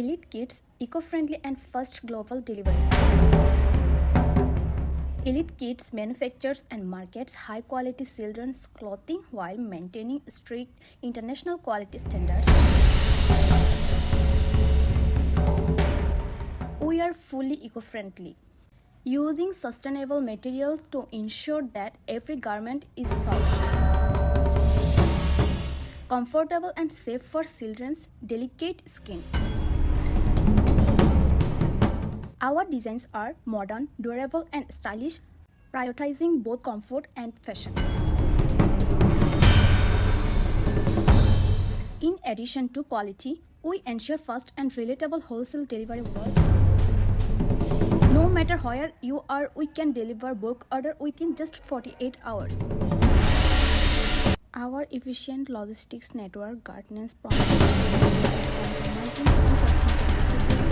Elite Kids, eco-friendly and fast global delivery. Elite Kids manufactures and markets high-quality children's clothing while maintaining strict international quality standards. We are fully eco-friendly, using sustainable materials to ensure that every garment is soft, comfortable and safe for children's delicate skin. Our designs are modern, durable and stylish, prioritizing both comfort and fashion. In addition to quality, we ensure fast and relatable wholesale delivery worldwide. No matter where you are, we can deliver bulk order within just 48 hours. Our efficient logistics network guarantees prompt delivery without compromising on sustainability.